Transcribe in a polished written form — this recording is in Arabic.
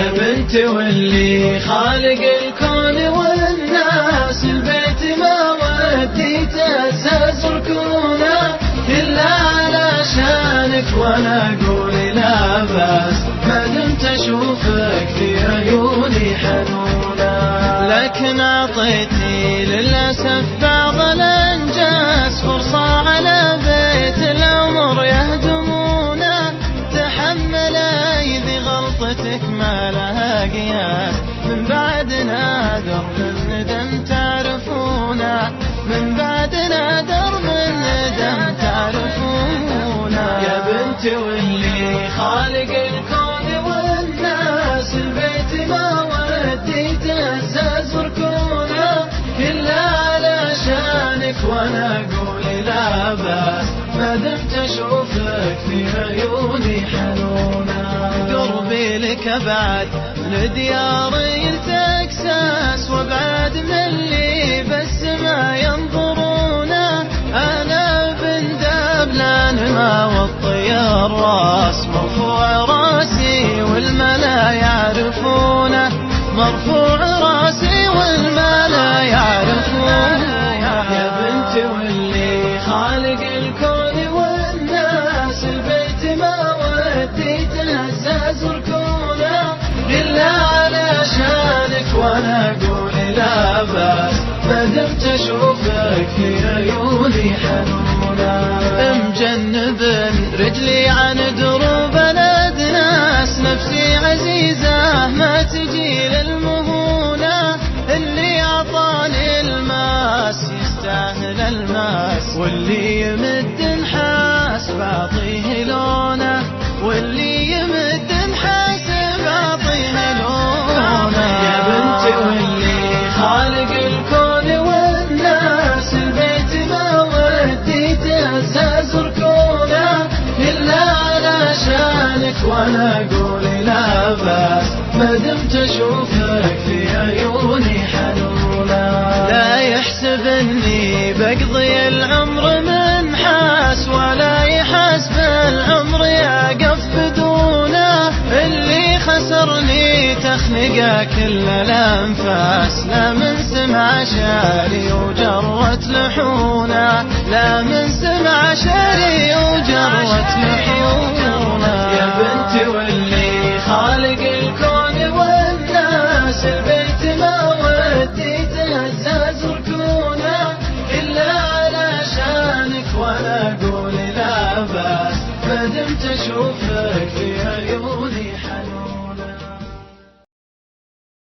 يا بنت واللي خالق الكون والناس البيت ما وديت أساس ركونه إلا علشانك، وأنا أقول لا بأس ما دمت أشوفك في عيوني حنونة. لكن أعطيتني للأسف بعض الأنجاس، فرصة على بيت العمر يهدمونه. تحمل أيدي غلطتك ما لها قياس، من بعدنا درب الندم تعرفونه، من بعدنا درب الندم تعرفونه. يا بنت واللي خالق الكون والناس البيت ما وديت أساس ركونه إلا علشانك، وأنا أقول لا بأس ما دمت أشوفك في عيوني حنونة. قربي لك أبعد من دياري تكساس، وابعد من اللي بس ما ينظرونه. أنا بن دبلان ما والطير راس، مرفوع راسي والملا يعرفونه، مرفوع راسي والملا يعرفونه. يا بنت واللي خالق الكون والناس البيت ما وديت أساس ركونه إلا علشانك، وأنا أقول لا بأس ما دمت أشوفك في عيوني حنونة. مجنب رجلي عن دروب الأدناس، نفسي عزيزة ما تجي للمهونة. اللي أعطاني الماس يستاهل الماس، واللي يمد نحاس بعطيه لونه، واللي يمد نحاس بعطيه لونه. يا بنت واللي خالق الكون والناس البيت ما وديت أساس ركونه إلا علشانك، وأنا أقول لا بأس ما دمت أشوفك في عيوني حنونة. لا يحسب إني بقضي العمر منحاس، ولا يحسب العمر يقف بدونه. اللي خسرني تخنقه كل الأنفاس، لا من سمع شعري وجرت لحونه، لا من سمع شعري وجرت لحونه. يا بنت واللي